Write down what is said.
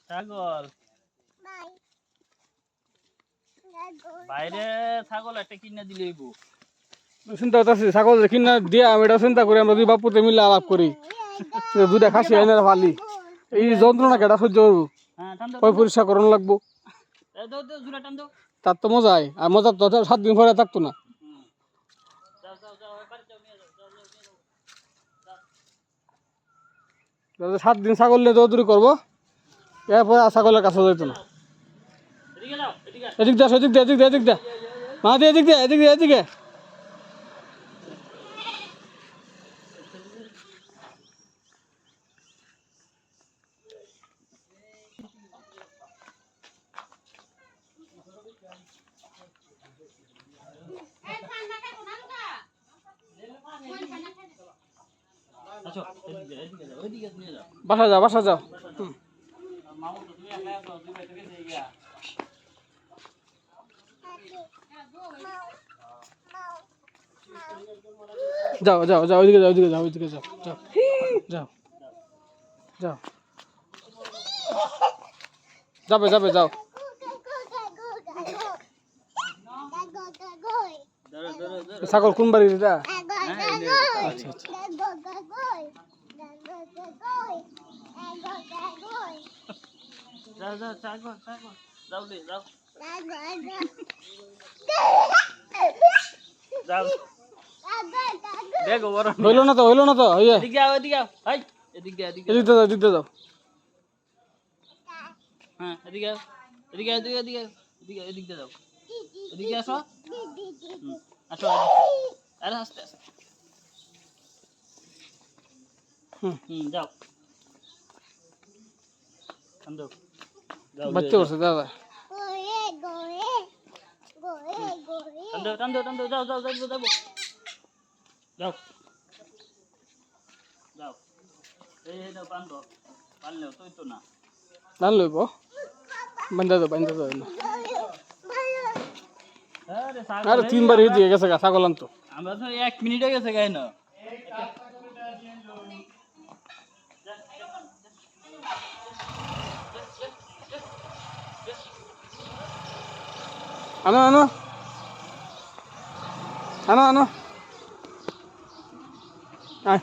ছাগল বাইরে ছাগল একটা কিনে দিলেই চিন্তা করতেছি ছাগল কিনা দিয়া আমি এটা চিন্তা করি আমরা দুই বাপুতে মিলে আলাপ করি দুটা খাসি আইনে ফালি এই যন্ত্রণা কেটা সহ্য করবো ওই পরিষ্কার করানো লাগবো তার তো মজাই আর মজা তো 7 দিন পরে থাকতো না 7 দিন ছাগল নিয়ে দৌড়ি করবো এরপরে আর ছাগলের কাছে যেত না এদিক দিয়ে এদিক দিয়ে এদিক দিয়ে এদিক দিয়ে মা দিয়ে এদিক দিয়ে এদিক দিয়ে এদিকে বাসা যাও বাসা যাও যাও যাও যাও ওইদিকে যাও ওইদিকে যাও ওইদিকে যাও যাও যাও যাও যাবে যাবে যাও ছাগল কোন বাড়ির এটা আচ্ছা আচ্ছা যাও যাও ছাগল ছাগল যাও রে যাও যাও দেখো বড় হইলো না তো হইয়া এদিকে যাও এদিকে যাও হাই এদিকে এদিকে এদিকে যাও হ্যাঁ এদিকে যাও এদিকে এদিকে এদিকে এদিকে এদিকে যাও এদিকে আসো আসো আরে আস্তে আস্তে যাও কান্দো বাচ্চা বসে দাদা টান্দো টান্দো যাও যাও যাও যাও যাও যাও এই দাও পান্দো পারলেও তুই তো না নান লইব বান্ধা দাও না আরে 3 বার হয়ে গেছে ছাগল আনতো আমরা তো 1 মিনিট হয়ে গেছে গাই না আনো আয়